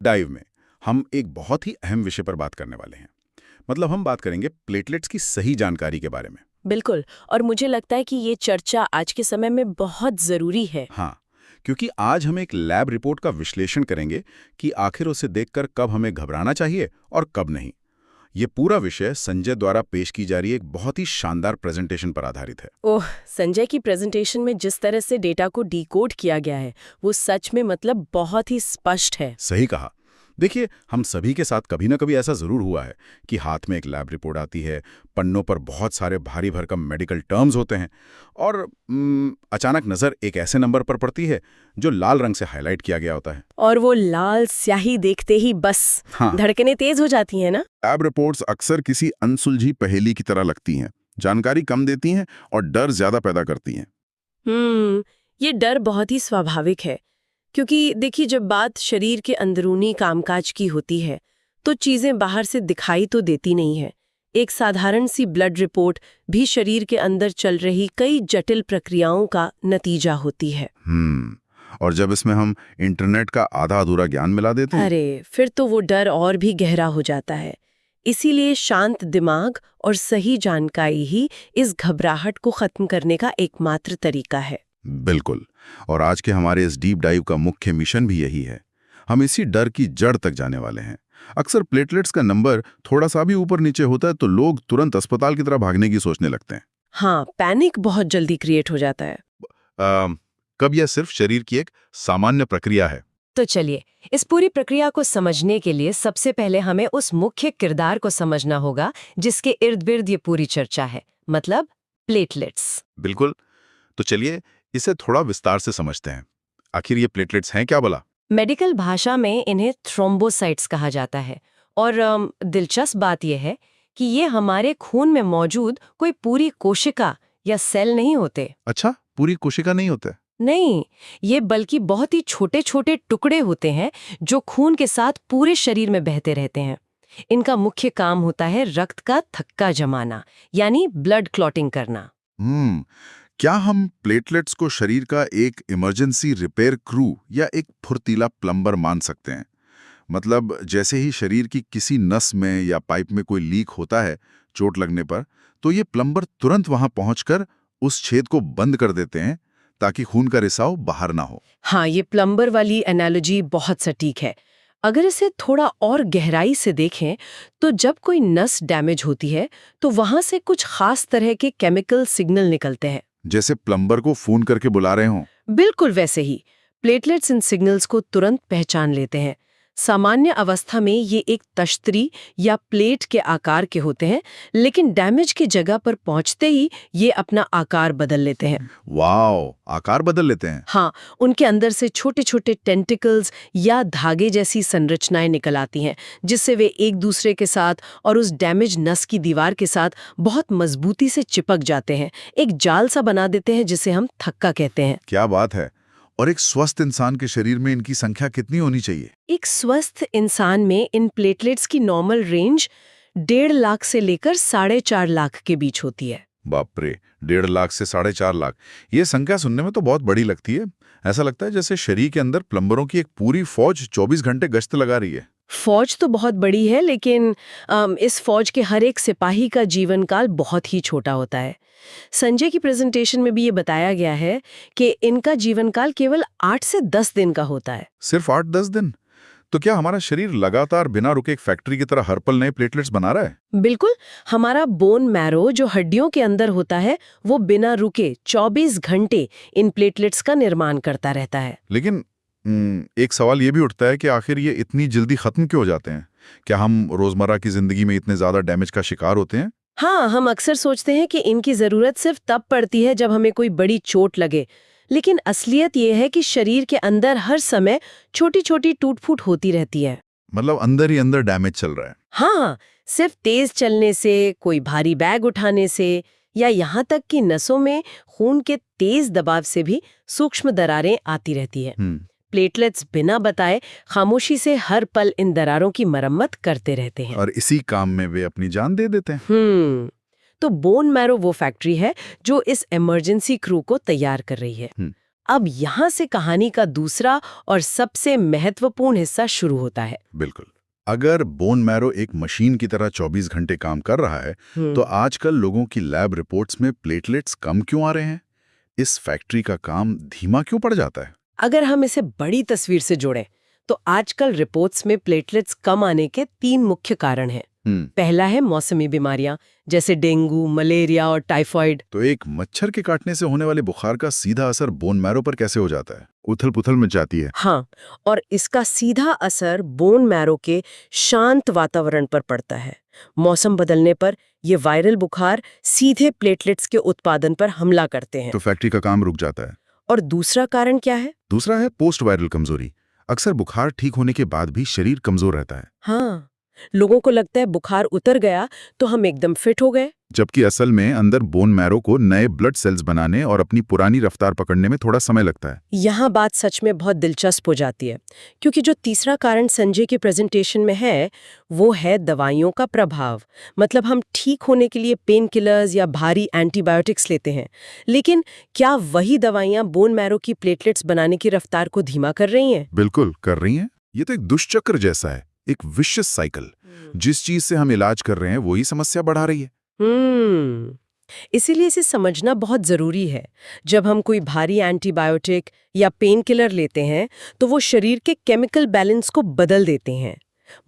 Dive में हम एक बहुत ही अहम विषय पर बात करने वाले हैं। मतलब हम बात करेंगे प्लेटलेट्स की सही जानकारी के बारे में। बिल्कुल। और मुझे लगता है कि ये चर्चा आज के समय में बहुत ज़रूरी है। हाँ, क्योंकि आज हम एक लैब रिपोर्ट का विश्लेषण करेंगे कि आखिर उसे देखकर कब हमें घबराना चाहिए और कब नहीं। ये पूरा विषय संजय द्वारा पेश की जा रही एक बहुत ही शानदार प्रेजेंटेशन पर आधारित है। ओह, संजय की प्रेजेंटेशन में जिस तरह से डेटा को डिकोड किया गया है वो सच में मतलब बहुत ही स्पष्ट है। सही कहा। देखिए, हम सभी के साथ कभी ना कभी ऐसा जरूर हुआ है कि हाथ में एक लैब रिपोर्ट आती है, पन्नों पर बहुत सारे भारी भरकम मेडिकल टर्म्स होते हैं और अचानक नज़र एक ऐसे नंबर पर पड़ती है जो लाल रंग से हाईलाइट किया गया होता है। और वो लाल स्याही देखते ही बस हाँ, धड़कनें तेज हो जाती हैं ना। लैब रिपोर्ट्स अक्सर किसी अनसुलझी पहेली की तरह लगती हैं, जानकारी कम देती हैं और डर ज्यादा पैदा करती हैं। ये डर बहुत ही स्वाभाविक है, क्योंकि देखिए जब बात शरीर के अंदरूनी कामकाज की होती है तो चीजें बाहर से दिखाई तो देती नहीं है। एक साधारण सी ब्लड रिपोर्ट भी शरीर के अंदर चल रही कई जटिल प्रक्रियाओं का नतीजा होती है। और जब इसमें हम इंटरनेट का आधा अधूरा ज्ञान मिला देते हैं, अरे फिर तो वो डर और भी गहरा हो जाता है। इसीलिए शांत दिमाग और सही जानकारी ही इस घबराहट को खत्म करने का एकमात्र तरीका है। बिल्कुल। और आज के हमारे इस डीप डाइव का मुख्य मिशन भी यही है। हम इसी डर की जड़ तक जाने वाले हैं। अक्सर प्लेटलेट्स का नंबर थोड़ा सा भी ऊपर नीचे होता है तो लोग तुरंत अस्पताल की तरफ भागने की सोचने लगते हैं। हाँ, पैनिक बहुत जल्दी क्रिएट हो जाता है। कब यह सिर्फ शरीर की एक सामान्य प्रक्रिया है? तो चलिए, इस पूरी प्रक्रिया को समझने के लिए सबसे पहले हमें उस मुख्य किरदार को समझना होगा जिसके इर्द गिर्द ये पूरी चर्चा है, मतलब प्लेटलेट्स। बिल्कुल। तो चलिए इसे थोड़ा विस्तार से समझते हैं। आखिर ये प्लेटलेट्स हैं क्या भला? मेडिकल भाषा में इन्हें थ्रोम्बोसाइट्स कहा जाता है। और दिलचस्प बात यह है कि ये हमारे खून में मौजूद कोई पूरी कोशिका या सेल नहीं होते। अच्छा, पूरी कोशिका नहीं होता है? नहीं, ये बल्कि बहुत ही छोटे छोटे टुकड़े होते हैं जो खून के साथ पूरे शरीर में बहते रहते हैं। इनका मुख्य काम होता है रक्त का थक्का जमाना, यानी ब्लड क्लॉटिंग करना। क्या हम प्लेटलेट्स को शरीर का एक इमरजेंसी रिपेयर क्रू या एक फुर्तीला प्लम्बर मान सकते हैं? मतलब जैसे ही शरीर की किसी नस में या पाइप में कोई लीक होता है चोट लगने पर, तो ये प्लम्बर तुरंत वहां पहुंचकर उस छेद को बंद कर देते हैं ताकि खून का रिसाव बाहर ना हो। हाँ, ये प्लम्बर वाली एनालॉजी बहुत सटीक है। अगर इसे थोड़ा और गहराई से देखें तो जब कोई नस डैमेज होती है तो वहां से कुछ खास तरह के केमिकल सिग्नल निकलते हैं, जैसे प्लम्बर को फोन करके बुला रहे हों। बिल्कुल वैसे ही प्लेटलेट्स इन सिग्नल्स को तुरंत पहचान लेते हैं। सामान्य अवस्था में ये एक तश्तरी या प्लेट के आकार के होते हैं, लेकिन डैमेज की जगह पर पहुंचते ही ये अपना आकार बदल लेते हैं। वाओ, आकार बदल लेते हैं। हाँ, उनके अंदर से छोटे छोटे टेंटिकल्स या धागे जैसी संरचनाएं निकल आती हैं, जिससे वे एक दूसरे के साथ और उस डैमेज नस की दीवार के साथ बहुत मजबूती से चिपक जाते हैं। एक जाल सा बना देते हैं जिसे हम थक्का कहते हैं। क्या बात है। और एक स्वस्थ इंसान के शरीर में इनकी संख्या कितनी होनी चाहिए? एक स्वस्थ इंसान में इन प्लेटलेट्स की नॉर्मल रेंज 1.5 लाख से लेकर 4.5 लाख के बीच होती है। बाप रे, 1.5 लाख से 4.5 लाख। ये संख्या सुनने में तो बहुत बड़ी लगती है। ऐसा लगता है जैसे शरीर के अंदर प्लम्बरों की एक पूरी फौज 24 घंटे गश्त लगा रही है। फौज तो बहुत बड़ी है, लेकिन इस फौज के हर एक सिपाही का जीवन काल बहुत ही छोटा होता है। संजय की प्रेजेंटेशन में भी ये बताया गया है कि इनका जीवन काल केवल 8 से 10 दिन का होता है। सिर्फ 8-10 दिन? तो क्या हमारा शरीर लगातार बिना रुके एक फैक्ट्री की तरह हर पल नए प्लेटलेट्स बना रहा है? बिल्कुल। हमारा बोन मैरो जो हड्डियों के अंदर होता है वो बिना रुके 24 घंटे इन प्लेटलेट्स का निर्माण करता रहता है। लेकिन एक सवाल ये भी उठता है कि आखिर ये इतनी जल्दी खत्म क्यों हो जाते हैं? क्या हम रोजमर्रा की जिंदगी में इतने ज्यादा डैमेज का शिकार होते हैं? हाँ, हम अक्सर सोचते हैं कि इनकी जरूरत सिर्फ तब पड़ती है जब हमें कोई बड़ी चोट लगे, लेकिन असलियत ये है कि शरीर के अंदर हर समय छोटी छोटी टूट-फूट होती रहती है। मतलब अंदर ही अंदर डैमेज चल रहा है। हाँ, सिर्फ तेज चलने से, कोई भारी बैग उठाने से या यहाँ तक कि नसों में खून के तेज दबाव से भी सूक्ष्म दरारें आती रहती है। प्लेटलेट्स बिना बताए खामोशी से हर पल इन दरारों की मरम्मत करते रहते हैं और इसी काम में वे अपनी जान दे देते हैं। तो बोन मैरो वो फैक्ट्री है जो इस इमरजेंसी क्रू को तैयार कर रही है। अब यहाँ से कहानी का दूसरा और सबसे महत्वपूर्ण हिस्सा शुरू होता है। बिल्कुल। अगर बोन मैरो एक मशीन की तरह 24 घंटे काम कर रहा है, तो आजकल लोगों की लैब रिपोर्ट्स में प्लेटलेट्स कम क्यों आ रहे हैं? इस फैक्ट्री का काम धीमा क्यों पड़ जाता है? अगर हम इसे बड़ी तस्वीर से जोड़ें, तो आजकल रिपोर्ट्स में प्लेटलेट्स कम आने के 3 मुख्य कारण हैं। पहला है मौसमी बीमारियां, जैसे डेंगू, मलेरिया और टाइफाइड। तो एक मच्छर के काटने से होने वाले बुखार का सीधा असर बोन मैरो पर कैसे हो जाता है? उथल-पुथल मच जाती है। हाँ, और इसका सीधा असर बोन मैरो के शांत वातावरण पर पड़ता है। मौसम बदलने पर ये वायरल बुखार सीधे प्लेटलेट्स के उत्पादन पर हमला करते हैं। तो फैक्ट्री का काम रुक जाता है। और दूसरा कारण क्या है? दूसरा है पोस्ट वायरल कमजोरी। अक्सर बुखार ठीक होने के बाद भी शरीर कमजोर रहता है, हाँ, लोगों को लगता है बुखार उतर गया तो हम एकदम फिट हो गए। जबकि असल में अंदर बोन मैरो को नए ब्लड सेल्स बनाने और अपनी पुरानी रफ्तार पकड़ने में थोड़ा समय लगता है। यहाँ बात सच में बहुत दिलचस्प हो जाती है, क्योंकि जो तीसरा कारण संजय की प्रेजेंटेशन में है, वो है दवाइयों का प्रभाव। मतलब हम ठीक होने के लिए पेन किलर्स या भारी एंटीबायोटिक्स लेते हैं, लेकिन क्या वही दवाइयाँ बोन मैरो की प्लेटलेट्स बनाने की रफ्तार को धीमा कर रही हैं? बिल्कुल कर रही हैं। ये तो एक दुष्चक्र जैसा है, एक विशियस साइकिल। जिस चीज से हम इलाज कर रहे हैं वही समस्या बढ़ा रही है। इसीलिए इसे समझना बहुत जरूरी है। जब हम कोई भारी एंटीबायोटिक या पेन किलर लेते हैं, तो वो शरीर के केमिकल बैलेंस को बदल देते हैं।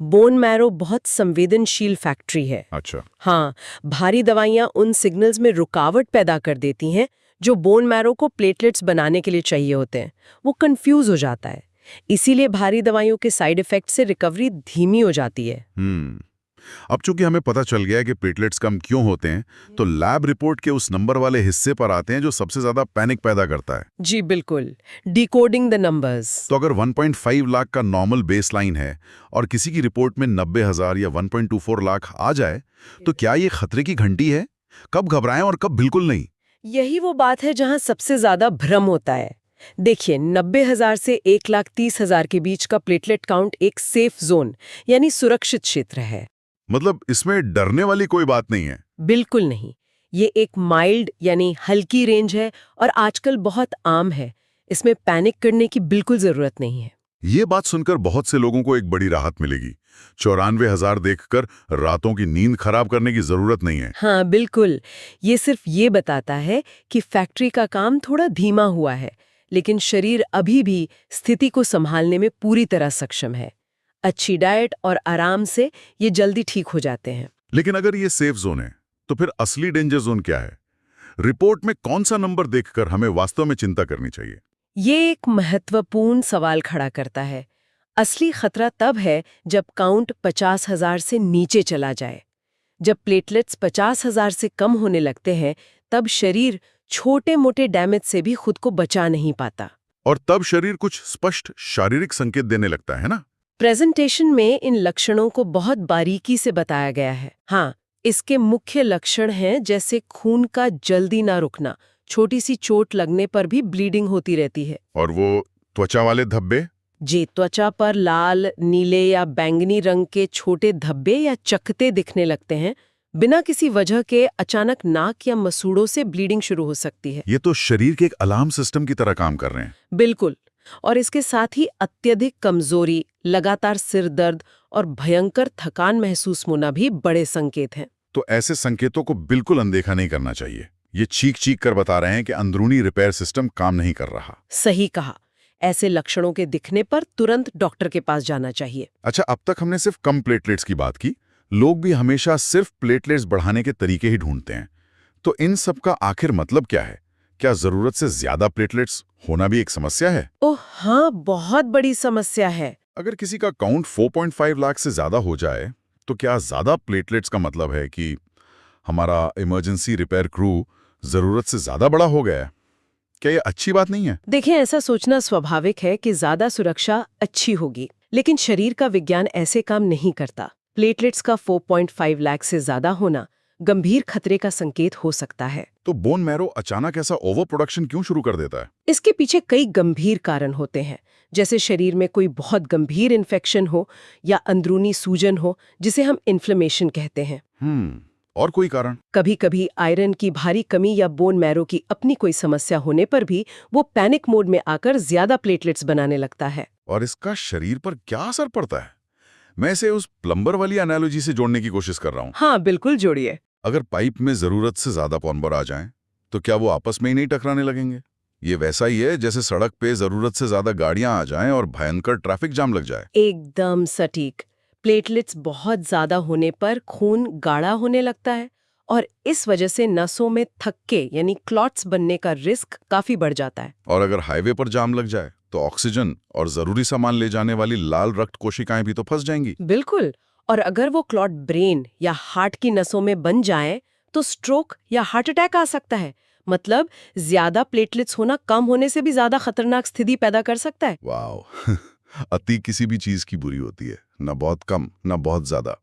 बोन मैरो बहुत संवेदनशील फैक्ट्री है। अच्छा। हाँ, भारी दवाइयाँ उन सिग्नल्स में रुकावट पैदा कर देती हैं जो बोन मैरो को प्लेटलेट्स बनाने के लिए चाहिए होते हैं। वो कंफ्यूज हो जाता है। इसीलिए भारी दवाइयों के साइड इफेक्ट से रिकवरी धीमी हो जाती है। अब चूंकि हमें पता चल गया है कि प्लेटलेट्स कम क्यों होते हैं, तो लैब रिपोर्ट के उस नंबर वाले हिस्से पर आते हैं जो सबसे ज्यादा पैनिक पैदा करता है। जी बिल्कुल, डिकोडिंग द नंबर्स। तो अगर 1.5 लाख का नॉर्मल बेसलाइन है और किसी की रिपोर्ट में 90,000 या 1.24 लाख आ जाए, तो क्या ये खतरे की घंटी है? कब घबराएं और कब बिल्कुल नहीं? यही वो बात है जहां सबसे ज्यादा भ्रम होता है। देखिए, 90,000 से 1,30,000 के बीच का प्लेटलेट काउंट एक सेफ जोन यानी सुरक्षित क्षेत्र है। मतलब इसमें डरने वाली कोई बात नहीं है? बिल्कुल नहीं। ये एक माइल्ड यानी हल्की रेंज है और आजकल बहुत आम है। इसमें पैनिक करने की बिल्कुल जरूरत नहीं है। ये बात सुनकर बहुत से लोगों को एक बड़ी राहत मिलेगी। 94,000 देखकर रातों की नींद खराब करने की जरूरत नहीं है। हाँ बिल्कुल, ये सिर्फ ये बताता है कि फैक्ट्री का काम थोड़ा धीमा हुआ है, लेकिन शरीर अभी भी स्थिति को संभालने में पूरी तरह सक्षम है। अच्छी डाइट और आराम से ये जल्दी ठीक हो जाते हैं। लेकिन अगर ये सेफ जोन है, तो फिर असली डेंजर जोन क्या है? रिपोर्ट में कौन सा नंबर देखकर हमें वास्तव में चिंता करनी चाहिए? ये एक महत्वपूर्ण सवाल खड़ा करता है। असली खतरा तब है जब काउंट 50,000 से नीचे चला जाए। जब प्लेटलेट्स 50,000 से कम होने लगते हैं, तब शरीर छोटे मोटे डैमेज से भी खुद को बचा नहीं पाता। और तब शरीर कुछ स्पष्ट शारीरिक संकेत देने लगता है ना? प्रेजेंटेशन में इन लक्षणों को बहुत बारीकी से बताया गया है। हाँ, इसके मुख्य लक्षण हैं जैसे खून का जल्दी ना रुकना, छोटी सी चोट लगने पर भी ब्लीडिंग होती रहती है। और वो त्वचा वाले धब्बे? जी, त्वचा पर लाल, नीले या बैंगनी रंग के छोटे धब्बे या चकते दिखने लगते हैं। बिना किसी वजह के अचानक नाक या मसूड़ों से ब्लीडिंग शुरू हो सकती है। ये तो शरीर के एक अलार्म सिस्टम की तरह काम कर रहे हैं। बिल्कुल। और इसके साथ ही अत्यधिक कमजोरी, लगातार सिर दर्द और भयंकर थकान महसूस होना भी बड़े संकेत हैं। तो ऐसे संकेतों को बिल्कुल अनदेखा नहीं करना चाहिए। ये चीख कर बता रहे हैं कि अंदरूनी रिपेयर सिस्टम काम नहीं कर रहा। सही कहा। ऐसे लक्षणों के दिखने पर तुरंत डॉक्टर के पास जाना चाहिए। अच्छा, अब तक हमने सिर्फ कम प्लेटलेट्स की बात की। लोग भी हमेशा सिर्फ प्लेटलेट्स बढ़ाने के तरीके ही ढूंढते हैं। तो इन सब का आखिर मतलब क्या है? क्या जरूरत से ज्यादा प्लेटलेट्स होना भी एक समस्या है? ओह हाँ, बहुत बड़ी समस्या है। अगर किसी का काउंट 4.5 लाख से ज्यादा हो जाए, तो क्या ज्यादा प्लेटलेट्स का मतलब है कि हमारा इमरजेंसी रिपेयर क्रू जरूरत से ज्यादा बड़ा हो गया है? क्या ये अच्छी बात नहीं है? देखिए, ऐसा सोचना स्वाभाविक है कि ज्यादा सुरक्षा अच्छी होगी, लेकिन शरीर का विज्ञान ऐसे काम नहीं करता। प्लेटलेट्स का 4.5 लाख से ज्यादा होना गंभीर खतरे का संकेत हो सकता है। तो बोन मैरो अचानक ऐसा ओवर प्रोडक्शन क्यों शुरू कर देता है? इसके पीछे कई गंभीर कारण होते हैं, जैसे शरीर में कोई बहुत गंभीर इन्फेक्शन हो या अंदरूनी सूजन हो, जिसे हम इन्फ्लेमेशन कहते हैं। और कोई कारण? कभी कभी आयरन की भारी कमी या बोन मैरो की अपनी कोई समस्या होने पर भी वो पैनिक मोड में आकर ज्यादा प्लेटलेट्स बनाने लगता है। और इसका शरीर पर क्या असर पड़ता है? मैं इसे उस प्लम्बर वाली एनालॉजी से जोड़ने की कोशिश कर रहा हूँ। हाँ, बिल्कुल जोड़िए। अगर पाइप में जरूरत से ज्यादा प्लम्बर आ जाएं, तो क्या वो आपस में ही नहीं टकराने लगेंगे? ये वैसा ही है जैसे सड़क पे जरूरत से ज्यादा गाड़ियां आ जाएं और भयंकर ट्रैफिक जाम लग जाए। एकदम सटीक। प्लेटलेट्स बहुत ज्यादा होने पर खून गाढ़ा होने लगता है और इस वजह से नसों में थक्के यानी क्लॉट्स बनने का रिस्क काफी बढ़ जाता है। और अगर हाईवे पर जाम लग जाए तो ऑक्सीजन और जरूरी सामान ले जाने वाली लाल रक्त कोशिकाएं भी तो फंस जाएंगी। बिल्कुल। और अगर वो क्लॉट ब्रेन या हार्ट की नसों में बन जाए तो स्ट्रोक या हार्ट अटैक आ सकता है। मतलब ज्यादा प्लेटलेट्स होना कम होने से भी ज्यादा खतरनाक स्थिति पैदा कर सकता है। वाह अति किसी भी चीज की बुरी होती है, न बहुत कम न बहुत ज्यादा।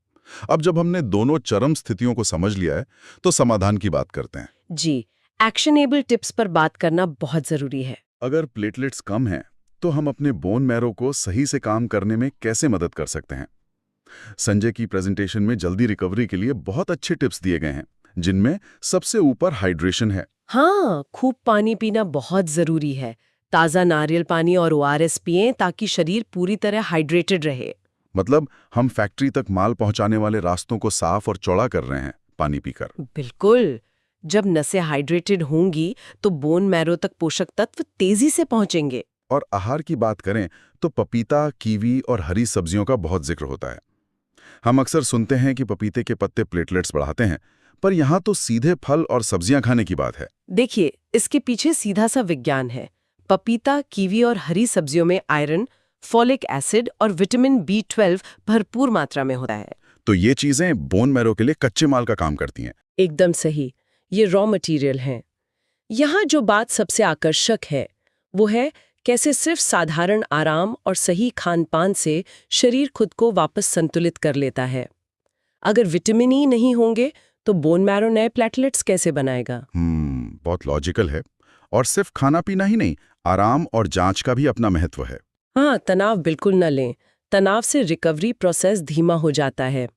अब जब हमने दोनों चरम स्थितियों को समझ लिया है तो समाधान की बात करते हैं। जी, एक्शनेबल टिप्स पर बात करना बहुत जरूरी है। अगर प्लेटलेट्स कम हैं तो हम अपने बोन मैरो को सही से काम करने में कैसे मदद कर सकते हैं? संजय की प्रेजेंटेशन में जल्दी रिकवरी के लिए बहुत अच्छे टिप्स दिए गए हैं, जिनमें सबसे ऊपर हाइड्रेशन है। हाँ, खूब पानी पीना बहुत जरूरी है। ताज़ा नारियल पानी और ORS पिएं ताकि शरीर पूरी तरह हाइड्रेटेड रहे। मतलब हम फैक्ट्री तक माल पहुंचाने वाले रास्तों को साफ और चौड़ा कर रहे हैं पानी पीकर। बिल्कुल। जब नसें हाइड्रेटेड होंगी तो बोन मैरो तक पोषक तत्व तेजी से पहुंचेंगे। और आहार की बात करें तो पपीता, कीवी और हरी सब्जियों का बहुत जिक्र होता है। हम अक्सर सुनते हैं कि पपीते के पत्ते प्लेटलेट्स बढ़ाते हैं, पर यहाँ तो सीधे फल और सब्जियां खाने की बात है। देखिए, इसके पीछे सीधा सा विज्ञान है। पपीता, कीवी और हरी सब्जियों में आयरन, फॉलिक एसिड और विटामिन B12 भरपूर मात्रा में होता है। तो ये चीजें बोन मैरो के लिए कच्चे माल का काम करती हैं। एकदम सही, ये रॉ मटेरियल हैं। यहाँ जो बात सबसे आकर्षक है वो है कैसे सिर्फ साधारण आराम और सही खान-पान से शरीर खुद को वापस संतुलित कर लेता है। अगर विटामिन ई नहीं होंगे तो बोन मैरो नए प्लेटलेट्स कैसे बनाएगा? बहुत लॉजिकल है। और सिर्फ खाना पीना ही नहीं, आराम और जांच का भी अपना महत्व है। हाँ, तनाव बिल्कुल न लें। तनाव से रिकवरी प्रोसेस धीमा हो जाता है।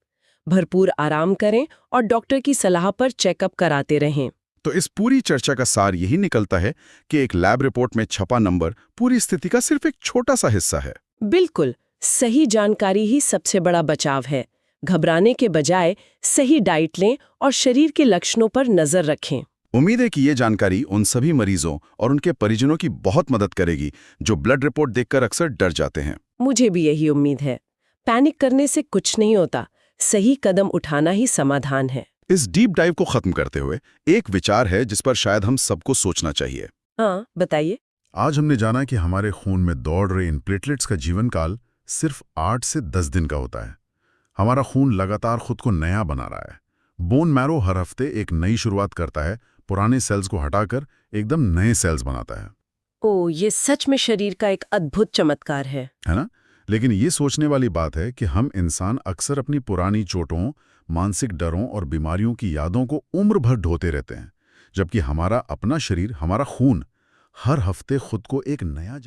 भरपूर आराम करें और डॉक्टर की सलाह पर चेकअप कराते रहें। तो इस पूरी चर्चा का सार यही निकलता है कि एक लैब रिपोर्ट में छपा नंबर पूरी स्थिति का सिर्फ एक छोटा सा हिस्सा है। बिल्कुल, सही जानकारी ही सबसे बड़ा बचाव है। घबराने के बजाय सही डाइट लें और शरीर के लक्षणों पर नजर रखें। उम्मीद है कि ये जानकारी उन सभी मरीजों और उनके परिजनों की बहुत मदद करेगी जो ब्लड रिपोर्ट देखकर अक्सर डर जाते हैं। मुझे भी यही उम्मीद है। पैनिक करने से कुछ नहीं होता, सही कदम उठाना ही समाधान है। इस डीप डाइव को खत्म करते हुए एक विचार है जिस पर शायद हम सबको सोचना चाहिए। हाँ, बताइए। आज हमने जाना कि हमारे खून में दौड़ रहे इन प्लेटलेट्स का जीवन काल सिर्फ 8 से 10 दिन का होता है। हमारा खून लगातार खुद को नया बना रहा है। बोन मैरो हर हफ्ते एक नई शुरुआत करता है, पुराने सेल्स को हटाकर एकदम नए सेल्स बनाता है। ओह, ये सच में शरीर का एक अद्भुत चमत्कार है ना? लेकिन ये सोचने वाली बात है कि हम इंसान अक्सर अपनी पुरानी चोटों, मानसिक डरों और बीमारियों की यादों को उम्र भर ढोते रहते हैं, जबकि हमारा अपना शरीर, हमारा खून हर हफ्ते खुद को एक नया